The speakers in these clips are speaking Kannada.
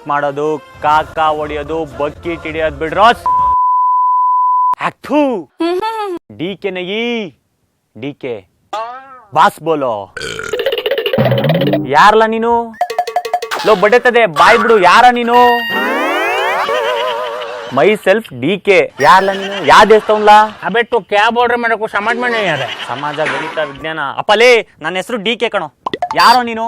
ವಾಕ್ ಮಾಡೋದು, ಕಾಕಾ ಹೊಡಿಯೋದು, ಬಕ್ಕಿಟ್ ಹಿಡಿಯೋದು ಬಿಡ್ರೋ. ಡಿಕೆ ನಗಿ ಡಿಕೆ ಬಾಸ್ ಬೋಲೋ. ಯಾರಲ್ಲ ನೀನು? ಲೋ ಬಡ್ಡೆತದೆ ಬಾಯ್ ಬಿಡು. ಯಾರ ನೀನು? Myself DK. ಯಾರಲ್ಲ ನೀನು? ಯಾ ದೇಶವನ್ಲ? ಅಬೆ ತೋ ಕ್ಯಾ ಬೋಲ್ ರहे मेरे को समझ में नहीं आ रहा है. ಸಮಾಜ, ಗಣಿತ, ವಿಜ್ಞಾನ. ಅಪ್ಪಲೇ ನನ್ನ ಹೆಸರು ಡಿಕೆ ಕಣೋ. ಯಾರೋ ನೀನು?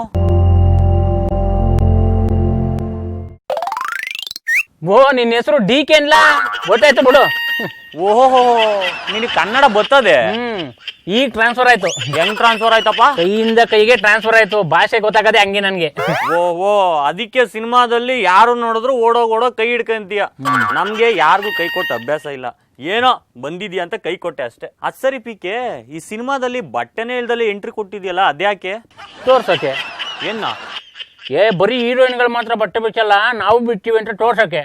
ಓ ನಿನ್ನ ಹೆಸರು ಡಿಕೆ ಅನ್ಲಾ? ಗೊತ್ತಾಯ್ತು ಬಿಡು. ಓಹೋ, ನಿನಗೆ ಕನ್ನಡ ಬರ್ತದೆ? ಈಗ ಟ್ರಾನ್ಸ್ಫರ್ ಆಯ್ತು. ಹೆಂಗ್ ಟ್ರಾನ್ಸ್ಫರ್ ಆಯ್ತಪ್ಪ? ಕೈಯಿಂದ ಕೈಗೆ ಟ್ರಾನ್ಸ್ಫರ್ ಆಯ್ತು. ಭಾಷೆ ಗೊತ್ತಾಗದೆ ಹಂಗೆ ನನ್ಗೆ. ಓ ಅದಕ್ಕೆ ಸಿನಿಮಾದಲ್ಲಿ ಯಾರು ನೋಡಿದ್ರು ಓಡೋ ಕೈ ಹಿಡ್ಕಂತೀಯ. ನಮ್ಗೆ ಯಾರಿಗೂ ಕೈ ಕೊಟ್ಟ ಅಭ್ಯಾಸ ಇಲ್ಲ. ಏನೋ ಬಂದಿದ್ಯಾ ಅಂತ ಕೈ ಕೊಟ್ಟೆ ಅಷ್ಟೇ. ಅದ್ ಸರಿ ಪಿಕೆ, ಈ ಸಿನಿಮಾದಲ್ಲಿ ಬಟ್ಟೆನೇ ಇಲ್ದಲ್ಲಿ ಎಂಟ್ರಿ ಕೊಟ್ಟಿದ್ಯಲ್ಲ, ಅದ್ಯಾಕೆ? ತೋರ್ಸಕ್ಕೆ. ಏನ? ಬರೀ ಹೀರೋಯಿನ್ಗಳು ಮಾತ್ರ ಬಟ್ಟೆ ಬಿಚ್ಚಲ್ಲ, ನಾವು ಬಿಡ್ತೀವಿ ಅಂತ ತೋರ್ಸಕ್ಕೆ.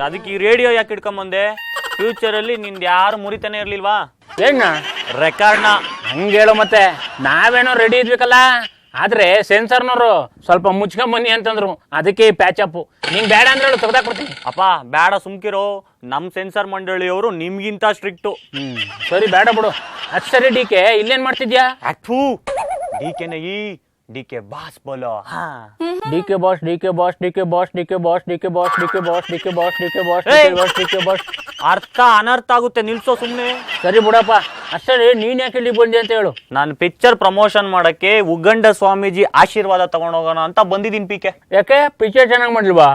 ಅದಕ್ಕೆ ಈ ರೇಡಿಯೋ ಯಾಕೆ ಹಿಡ್ಕೊಂಬಂದೆ? ಫ್ಯೂಚರ್ ಅಲ್ಲಿ ನಿಂದ ಯಾರು ಮುರಿತಾನೆ ಇರ್ಲಿಲ್ವಾ? ಏನ ರೆಕಾರ್ಡ್ನ ಹಂಗೇಳು. ಮತ್ತೆ ನಾವೇನೋ ರೆಡಿ ಇದ್ಬೇಕಲ್ಲ, ಆದ್ರೆ ಸೆನ್ಸರ್ನವರು ಸ್ವಲ್ಪ ಮುಚ್ಕೊಂಬನ್ನಿ ಅಂತಂದ್ರು. ಅದಕ್ಕೆ ಪ್ಯಾಚಪ್. ನಿಂಗೆ ಬೇಡ ಅಂದ್ರೆ ಹೇಳು, ತೆಗ್ದಾಕ್ಬಿಡ್ತೀನಿ. ಅಪ್ಪ ಬೇಡ, ಸುಮ್ಕಿರೋ. ನಮ್ ಸೆನ್ಸರ್ ಮಂಡಳಿಯವರು ನಿಮ್ಗಿಂತ ಸ್ಟ್ರಿಕ್ಟು. ಸರಿ ಬೇಡ ಬಿಡು. ಅದ್ ಸರಿ ಡಿಕೆ, ಇಲ್ಲೇನ್ ಮಾಡ್ತಿದ್ಯಾ? ಡಿಕೆ ನಗಿ ಡಿಕೆ ಬಾಸ್ ಬೋಲೋ. DK boss, DK boss, DK boss, DK boss, DK boss, DK boss, DK boss, DK boss, DK boss, DK boss. ಅರ್ಥ ಅನರ್ಥ ಆಗುತ್ತೆ, ನಿಲ್ಸೋ ಸುಮ್ನೆ. ಸರಿ ಬಿಡಪ್ಪ. ಅಷ್ಟೇ ನೀನ್ ಯಾಕೆ ಇಲ್ಲಿ ಬಂದಿ ಅಂತ ಹೇಳು. ನಾನು ಪಿಕ್ಚರ್ ಪ್ರಮೋಷನ್ ಮಾಡಕ್ಕೆ ಉಗಂಡ ಸ್ವಾಮೀಜಿ ಆಶೀರ್ವಾದ ತಗೊಂಡೋಗೋಣ ಅಂತ ಬಂದಿದ್ದೀನಿ ಪಿಕೆ. ಯಾಕೆ ಪಿಕ್ಚರ್ ಚೆನ್ನಾಗ್ ಮಾಡ್ಲಿಲ್ವಾ?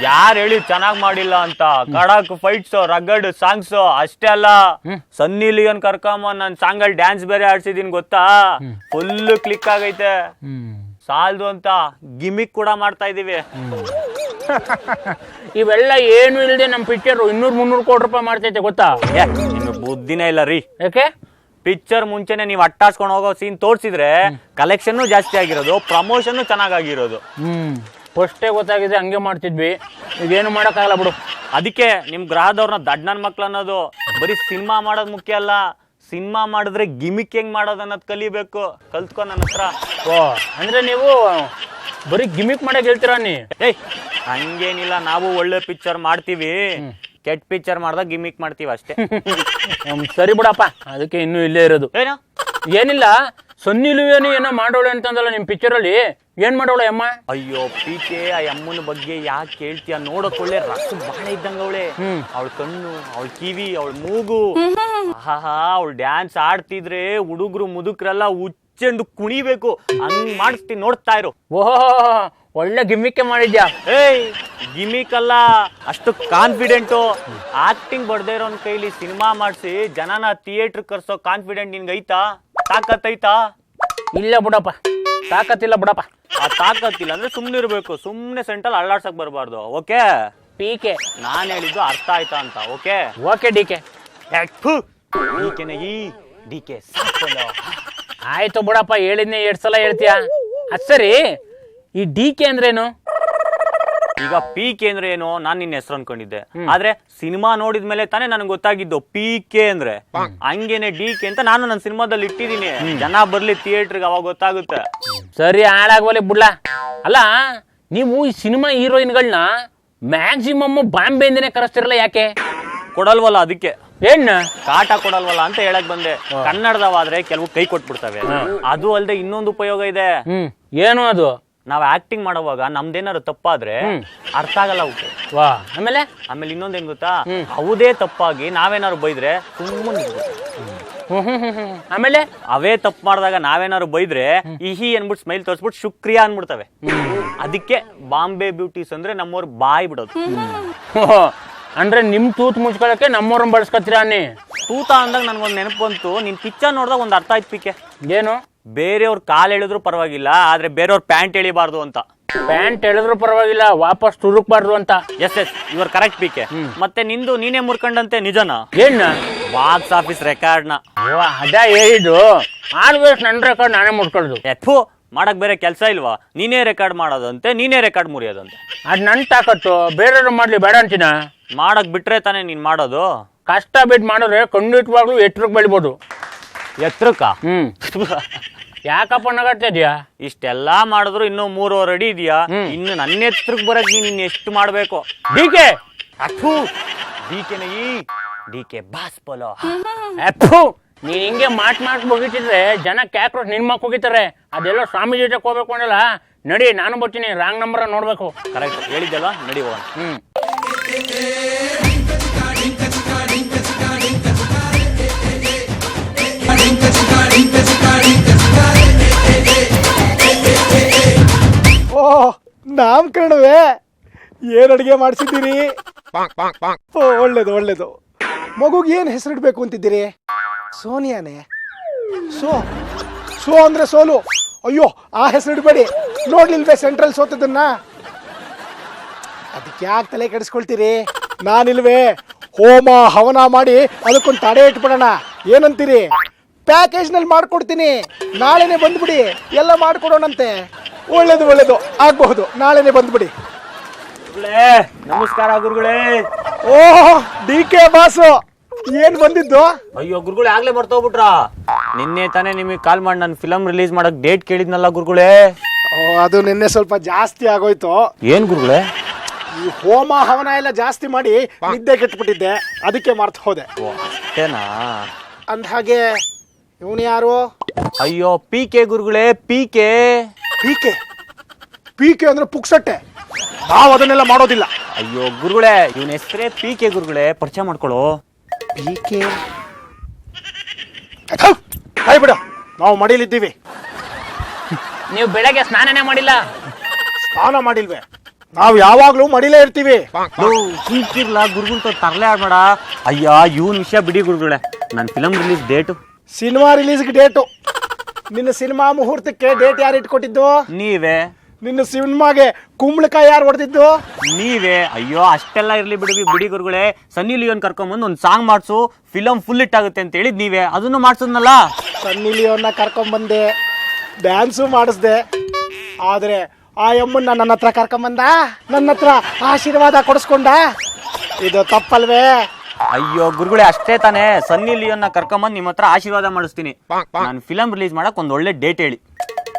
ಯಾರು ಹೇಳಿ ಚೆನ್ನಾಗ್ ಮಾಡಿಲ್ಲ ಅಂತ? ಕಡಕ್ ಫೈಟ್ಸ್, ರಗಡ್ ಸಾಂಗ್ಸ್ ಅಷ್ಟೇ ಅಲ್ಲ, ಸನ್ನಿ ಲಿಯೋನ್ ಕರ್ಕಮ್ಮ ನನ್ ಸಾಂಗ್ ಅಲ್ಲಿ ಡ್ಯಾನ್ಸ್ ಬೇರೆ ಆಡ್ಸಿದೀನಿ ಗೊತ್ತಾ? ಫುಲ್ ಕ್ಲಿಕ್ ಆಗೈತೆ. ಸಾಲ್ದು ಅಂತ ಗಿಮಿಕ್ ಕೂಡ ಮಾಡ್ತಾ ಇದೀವಿ. ಇವೆಲ್ಲ ಏನು ಇಲ್ಲದೆ ನಮ್ ಪಿಕ್ಚರ್ 200-300 ಕೋಟಿ ರೂಪಾಯಿ ಮಾಡ್ತೈತೆ ಗೊತ್ತಾ? ನಿಮ್ಗೆ ಬುದ್ಧಿನೇ ಇಲ್ಲ ರೀ. ಯಾಕೆ? ಪಿಕ್ಚರ್ ಮುಂಚೆನೆ ನೀವು ಅಟ್ಟಾಡ್ಸ್ಕೊಂಡು ಹೋಗೋ ಸೀನ್ ತೋರ್ಸಿದ್ರೆ ಕಲೆಕ್ಷನ್ ಜಾಸ್ತಿ ಆಗಿರೋದು, ಪ್ರಮೋಷನ್ ಚೆನ್ನಾಗಿರೋದು. ಫಸ್ಟೇ ಗೊತ್ತಾಗಿದೆ, ಹಂಗೆ ಮಾಡ್ತಿದ್ವಿ. ಇದೇನು ಮಾಡಕ್ಕಾಗಲ್ಲ ಬಿಡು. ಅದಕ್ಕೆ ನಿಮ್ ಗ್ರಹದವ್ರನ್ನ ದಡ್ ನನ್ ಮಕ್ಳು ಅನ್ನೋದು. ಬರೀ ಸಿನಿಮಾ ಮಾಡೋದು ಮುಖ್ಯ ಅಲ್ಲ, ಸಿನಿಮಾ ಮಾಡಿದ್ರೆ ಗಿಮಿಕ್ ಹೆಂಗ್ ಮಾಡೋದು ಅನ್ನೋದು ಕಲಿಬೇಕು. ಕಲ್ತ್ಕೊ ನನ್ನ ಹತ್ರ. ಓ ಅಂದ್ರೆ ನೀವು ಬರೀ ಗಿಮಿಕ್ ಮಾಡಕ್ ಹೇಳ್ತೀರಾ ನೀ? ಹಂಗೇನಿಲ್ಲ, ನಾವು ಒಳ್ಳೆ ಪಿಕ್ಚರ್ ಮಾಡ್ತೀವಿ, ಕೆಟ್ಟ ಪಿಕ್ಚರ್ ಮಾಡ್ದಾಗ ಗಿಮಿಕ್ ಮಾಡ್ತೀವಿ ಅಷ್ಟೇ. ಸರಿ ಬಿಡಪ್ಪ, ಅದಕ್ಕೆ ಇನ್ನೂ ಇಲ್ಲೇ ಇರೋದು. ಏನಿಲ್ಲ, ಸನ್ನಿ ಲಿಯೋನಿ ಏನೋ ಮಾಡೋಳೆ ಅಂತಂದಲ್ಲ ನಿಮ್ ಪಿಕ್ಚರ್ ಅಲ್ಲಿ. ಏನ್ ಮಾಡೋಳೆ ಅಮ್ಮ? ಅಯ್ಯೋ ಪಿಕೆ, ಆ ಅಮ್ಮನ ಬಗ್ಗೆ ಯಾಕೆ ಕೇಳ್ತೀಯ? ನೋಡಕ್ ಒಳ್ಳೆ ರಸ ಬಾಳೆ ಇದ್ದಂಗ ಅವಳೆ. ಅವಳ ಕಣ್ಣು, ಅವಳ ಕಿವಿ, ಅವಳ ಮೂಗು, ಅವಳು ಡ್ಯಾನ್ಸ್ ಆಡ್ತಿದ್ರೆ ಹುಡುಗರು ಮುದುಕ್ರೆಲ್ಲ ಹುಚ್ಚೆಂಡು ಕುಣಿಬೇಕು. ಹಂಗ್ ಮಾಡಿಸ್ತೀನಿ, ನೋಡ್ತಾ ಇರು. ಓಹೋ, ಒಳ್ಳೆ ಗಿಮಿಕ್ ಮಾಡಿದ್ಯಾ. ಗಿಮಿಕ್ ಅಲ್ಲ, ಅಷ್ಟು ಕಾನ್ಫಿಡೆಂಟು. ಆಕ್ಟಿಂಗ್ ಬರ್ದೇ ಇರೋನ್ ಕೈಲಿ ಸಿನಿಮಾ ಮಾಡಿಸಿ ಜನನ ಥಿಯೇಟರ್ ಕರ್ಸೋ ಕಾನ್ಫಿಡೆಂಟ್ ನಿನ್ಗೆ ಐತಾ? ತಾಕತ್ತೈತಾ? ಇಲ್ಲ ಬಿಡಪ್ಪ, ತಾಕತ್ತಿಲ್ಲ ಬಿಡಪ್ಪ. ಆ ತಾಕತ್ತಿಲ್ಲ ಅಂದ್ರೆ ಸುಮ್ನೆ ಇರ್ಬೇಕು. ಸುಮ್ನೆ ಸೆಂಟ್ರಲ್ ಅಳ್ಳಾಡ್ಸಕ್ ಬರಬಾರ್ದು. ಓಕೆ ಪಿಕೆ, ನಾನ್ ಹೇಳಿದ್ದು ಅರ್ಥ ಆಯ್ತಾ ಅಂತ? Okay okay DK. ಡಿಕೆ ಆಯ್ತು ಬಿಡಪ್ಪ, ಹೇಳಿದ್ನೆ 2 ಸಲ ಹೇಳ್ತೀಯ. ಅದ್ ಸರಿ, ಈ ಡಿಕೆ ಅಂದ್ರೇನು? ಈಗ ಪಿಕೆ ಅಂದ್ರೆ ಏನು? ನಾನ್ ನಿನ್ನ ಹೆಸರು ಅನ್ಕೊಂಡಿದ್ದೆ, ಆದ್ರೆ ಸಿನಿಮಾ ನೋಡಿದ್ಮೇಲೆ ತಾನೇ ನನ್ಗೆ ಗೊತ್ತಾಗಿದ್ದು ಪಿಕೆ ಅಂದ್ರೆ. ಹಂಗೇನೆ ಡಿಕೆ ಅಂತ ನಾನು ನನ್ನ ಸಿನಿಮಾದಲ್ಲಿ ಇಟ್ಟಿದೀನಿ. ಜನ ಬರ್ಲಿ ಥಿಯೇಟರ್ಗೆ, ಅವಾಗ ಗೊತ್ತಾಗುತ್ತೆ. ಸರಿ, ಹಾಳಾಗ್ವಲ್ಲಿ ಬಿಡ್ಲಾ. ಅಲ್ಲ, ನೀವು ಈ ಸಿನಿಮಾ ಹೀರೋಯಿನ್ಗಳನ್ನ ಮ್ಯಾಕ್ಸಿಮಮ್ ಬಾಂಬೆಯಿಂದನೇ ಕರೆಸ್ತಿರಲ್ಲ, ಯಾಕೆ? ಕೊಡಲ್ವಲ್ಲ, ಅದಕ್ಕೆ. ಏನ್ ಕಾಟ ಕೊಡಲ್ವಲ್ಲ ಅಂತ ಹೇಳಕ್ ಬಂದೆ. ಕನ್ನಡದವಾದ್ರೆ ಕೆಲವು ಕೈ ಕೊಟ್ಬಿಡ್ತವೆ. ಅದು ಅಲ್ದೆ ಇನ್ನೊಂದು ಉಪಯೋಗ ಇದೆ. ಏನು ಅದು? ನಾವ್ ಆಕ್ಟಿಂಗ್ ಮಾಡುವಾಗ ನಮ್ದೇನಾದ್ರು ತಪ್ಪಾದ್ರೆ ಅರ್ಥ ಆಗಲ್ಲ ಅವಕ್ಕೆ. ಆಮೇಲೆ ಇನ್ನೊಂದೇನ್ ಗೊತ್ತಾ? ಅವದೇ ತಪ್ಪಾಗಿ ನಾವೇನಾದ್ರು ಬೈದ್ರೆ ಸುಮ್ಮನೆ. ಆಮೇಲೆ ಅವೇ ತಪ್ಪು ಮಾಡಿದಾಗ ನಾವೇನಾದ್ರು ಬೈದ್ರೆ ಇಹಿ ಅನ್ಬಿಟ್ಟು ಸ್ಮೈಲ್ ತೋರಿಸ್ಬಿಟ್ಟು ಶುಕ್ರಿಯಾ ಅನ್ಬಿಡ್ತವೆ. ಅದಕ್ಕೆ ಬಾಂಬೆ ಬ್ಯೂಟೀಸ್ ಅಂದ್ರೆ ನಮ್ಮವ್ರು ಬಾಯ್ ಬಿಡೋದು. ಅಂದ್ರೆ ನಿಮ್ ತೂತ್ ಮುಚ್ಕೊಳಕ್ಕೆ ನಮ್ಮವ್ರನ್ನ ಬಳಸ್ಕೊತೀರಾ? ನೀ ತೂತ ಅಂದಾಗ ನನ್ಗೊಂದ್ ನೆನಪು ಬಂತು. ನಿನ್ ಪಿಕ್ಚರ್ ನೋಡಿದಾಗ ಒಂದ್ ಅರ್ಥ ಆಯ್ತು ಪಿಕೆ. ಏನು? ಬೇರೆಯವ್ರ ಕಾಲ್ ಎಳೆದ್ರು ಪರವಾಗಿಲ್ಲ, ಆದ್ರೆ ಬೇರೆಯವ್ರ ಪ್ಯಾಂಟ್ ಎಳಿಬಾರ್ದು ಅಂತ. ಪ್ಯಾಂಟ್ ಎಳೆದ್ರು ಪರವಾಗಿಲ್ಲ, ವಾಪಸ್ ತುರುಕ್ಬಾರ್ದು ಅಂತ. ಎಸ್ ಇವ್ರ ಕರೆಕ್ಟ್ ಪಿಕೆ. ಮತ್ತೆ ನಿಂದು ನೀನೇ ಮುರ್ಕೊಂಡಂತೆ, ನಿಜನಾ? ಏನ್? ಬಾಕ್ಸ್ ಆಫೀಸ್ ರೆಕಾರ್ಡ್ ನ. ಅದ ಹೇಳಿದ್ದು. ಆಲ್ವೇಸ್ ನನ್ ರೆಕಾರ್ಡ್ ನಾನೇ ಮುರ್ಕೊಳ್ಳೋದು. ಮಾಡಕ್ ಬೇರೆ ಕೆಲಸ ಇಲ್ವಾ? ನೀನೇ ರೆಕಾರ್ಡ್ ಮಾಡೋದಂತೆ, ನೀನೇ ರೆಕಾರ್ಡ್ ಮುರಿಯೋದಂತೆ. ಅದ್ ನನ್ ತಾಕತ್ತು, ಬೇರೆಯವ್ರು ಮಾಡ್ಲಿ ಬೇಡ ಅಂತೀನ? ಮಾಡಕ್ ಬಿಟ್ರೆ ತಾನೇ ನೀನ್ ಮಾಡೋದು. ಕಷ್ಟ ಬಿಟ್ಟು ಮಾಡಿದ್ರೆ ಖಂಡಿತವಾಗ್ಲೂ ಎತ್ತರಕ್ಕೆ ಬೆಳಿಬೋದು. ಎತ್ತರಕ್ಕ? ಯಾಕಪ್ಪ ನಗಾಡ್ತಾ ಇದೀಯಾ? ಇಷ್ಟೆಲ್ಲಾ ಮಾಡಿದ್ರು ಇನ್ನೂ 3.5 ಅಡಿ ಇದೆಯಾ? ಇನ್ನು ನನ್ನ ಎತ್ತರಕ್ಕೆ ಬರಕ್ ನೀನ್ ಎಷ್ಟು ಮಾಡ್ಬೇಕು? ಡಿಕೆ ಡಿಕೆ ಬಾಸ್ ಬೋಲೋ. ಅಪ್ಪು ನೀನ್ ಹಿಂಗೆ ಮಾಟ್ ಮುಗಿತಿದ್ರೆ ಜನ ಕ್ಯಾಕ್ರೋಸ್ ನಿನ್ ಮಕ್ ಹೋಗಿತಾರೆ. ಅದೆಲ್ಲ ಸ್ವಾಮಿ ಜೊತೆ ಹೋಗ್ಬೇಕು ಅನ್ನಲ್ಲ. ನಡಿ, ನಾನು ಬರ್ತೀನಿ. ರಾಂಗ್ ನಂಬರ್ ನೋಡ್ಬೇಕು. ಕರೆಕ್ಟ್ ಹೇಳಿದ್ದಲ್ವಾ, ನಡಿ ಹೋಗೋಣ. ಓ ನಾಮಕರಣವೇ, ಏನ್ ಅಡಿಗೆ ಮಾಡಿಸಿದ್ದೀರಿ? ಓ ಒಳ್ಳೇದು ಒಳ್ಳೇದು. ಮಗುಗೆ ಏನ್ ಹೆಸರಿಡ್ಬೇಕು ಅಂತಿದ್ದೀರಿ? ಸೋನಿಯಾನೇ? ಸೋ ಅಂದ್ರೆ ಸೋಲು. ಅಯ್ಯೋ ಆ ಹೆಸರಿಡ್ಬೇಡಿ. ನೋಡ್ಲಿಲ್ವೇ ಸೆಂಟ್ರಲ್ ಸೋತದನ್ನ? ಅದಕ್ಕೆ ಯಾಕೆ ತಲೆ ಕೆಡಿಸ್ಕೊಳ್ತೀರಿ? ನಾನಿಲ್ವೇ ಹೋಮ ಹವನ ಮಾಡಿ ಅದಕ್ಕೊಂದು ತಡೆ ಇಟ್ಬಿಡೋಣ. ಏನಂತೀರಿ? ಪ್ಯಾಕೇಜ್ ನಲ್ಲಿ ಮಾಡ್ಕೊಡ್ತೀನಿ, ನಾಳೆನೆ ಬಂದ್ಬಿಡಿ, ಎಲ್ಲ ಮಾಡ್ಕೊಡೋಣಂತೆ. ಒಳ್ಳೇದು ಆಗಬಹುದು, ನಾಳೆನೆ ಬಂದ್ಬಿಡಿ. ನಮಸ್ಕಾರ ಗುರುಗಳೇ. ಓಹ್ ಡಿ ಕೆ ಬಾಸು, ಏನ್ ಬಂದಿದ್ದು? ಅಯ್ಯೋ ಗುರುಗಳೇ, ಆಗ್ಲೇ ಬರ್ತೋಗ್ಬಿಟ್ರ. ನಿನ್ನೆ ತಾನೇ ನಿಮಗೆ ಕಾಲ್ ಮಾಡಿ ನಾನು ಫಿಲಂ ರಿಲೀಸ್ ಮಾಡಕ್ ಡೇಟ್ ಕೇಳಿದ್ನಲ್ಲ ಗುರುಗಳೇ. ಅದು ನಿನ್ನೆ ಸ್ವಲ್ಪ ಜಾಸ್ತಿ ಆಗೋಯ್ತು. ಏನ್ ಗುರುಗಳೇ? ಈ ಹೋಮ ಹವನ ಎಲ್ಲ ಜಾಸ್ತಿ ಮಾಡಿ ನಿದ್ದೆ ಕೆಟ್ಬಿಟ್ಟಿದ್ದೆ, ಅದಕ್ಕೆ ಮರ್ತು ಹೋದೆ. ಅಷ್ಟೇನಾ? ಅಂದ ಹಾಗೆ ಇವನು ಯಾರು? ಅಯ್ಯೋ ಪಿಕೆ ಗುರುಗಳೇ, ಪಿಕೆ. ಪಿಕೆ ಅಂದ್ರೆ ಪುಕ್ಸಟ್ಟೆ, ನಾವು ಅದನ್ನೆಲ್ಲ ಮಾಡೋದಿಲ್ಲ. ಅಯ್ಯೋ ಗುರುಗಳೇ, ಇವನ ಹೆಸರೇ ಪಿಕೆ ಗುರುಗಳೇ, ಪರಿಚಯ ಮಾಡ್ಕೊಳ್ಳೋ. ಪಿಕೆ ಕೈ ಬಿಡ, ನಾವು ಮಡಿಲಿದ್ದೀವಿ. ನೀವು ಬೆಳಗ್ಗೆ ಸ್ನಾನನೇ ಮಾಡಿಲ್ಲ? ಸ್ನಾನ ಮಾಡಿಲ್ವೇ? ನಾವು ಯಾವಾಗ್ಲೂ ಮಡಿಲೇ ಇರ್ತೀವಿ. ಹಿಂಗಿರ್ಲ ಗುರುಗಳು ತರಲೆ ಆಡ್ಬೇಡ. ಅಯ್ಯ ಇವನ್ ವಿಷಯ ಬಿಡಿ ಗುರುಗಳೇ. ನನ್ನ ಫಿಲಂ ರಿಲೀಸ್ ಡೇಟು. ಸಿನಿಮಾ ರಿಲೀಸ್ಗೆ ಡೇಟು? ನಿನ್ನ ಸಿನಿಮಾ ಮುಹೂರ್ತಕ್ಕೆ ಡೇಟ್ ಯಾರು ಇಟ್ಕೊಟ್ಟಿದ್ದು? ನೀವೇ. ನಿನ್ನ ಸಿನಿಮಾಗೆ ಕುಂಬಳಕಾಯಿ ಯಾರು ಹೊಡೆದಿದ್ದು? ನೀವೇ. ಅಯ್ಯೋ ಅಷ್ಟೆಲ್ಲ ಇರ್ಲಿ ಬಿಡಿ ಗುರುಗಳೇ. ಸನ್ನಿ ಲಿಯೋನ್ ಕರ್ಕೊಂಬಂದು ಒಂದು ಸಾಂಗ್ ಮಾಡ್ಸು, ಫಿಲಂ ಫುಲ್ ಹಿಟ್ ಆಗುತ್ತೆ ಅಂತ ಹೇಳಿದ್ ನೀವೇ. ಅದನ್ನು ಮಾಡ್ಸದ್ನಲ್ಲ. ಸನ್ನಿ ಲಿಯೋನ್ನ ಕರ್ಕೊಂಬಂದೆ, ಡ್ಯಾನ್ಸು ಮಾಡಿಸ್ದೆ. ಆದ್ರೆ ಆ ಅಮ್ಮನ್ನ ನನ್ನ ಹತ್ರ ಕರ್ಕೊಂಬಂದ, ನನ್ನ ಹತ್ರ ಆಶೀರ್ವಾದ ಕೊಡಿಸ್ಕೊಂಡ. ಇದು ತಪ್ಪಲ್ವೇ? ಅಯ್ಯೋ ಗುರುಗಳೇ, ಅಷ್ಟೇ ತಾನೇ. ಸನ್ನಿ ಲಿಯೋನ್ನ ಕರ್ಕೊಂಬಂದು ನಿಮ್ಮ ಹತ್ರ ಆಶೀರ್ವಾದ ಮಾಡಿಸ್ತೀನಿ. ನಾನು ಫಿಲಂ ರಿಲೀಸ್ ಮಾಡಕ್ ಒಂದು ಒಳ್ಳೆ ಡೇಟ್ ಹೇಳಿ.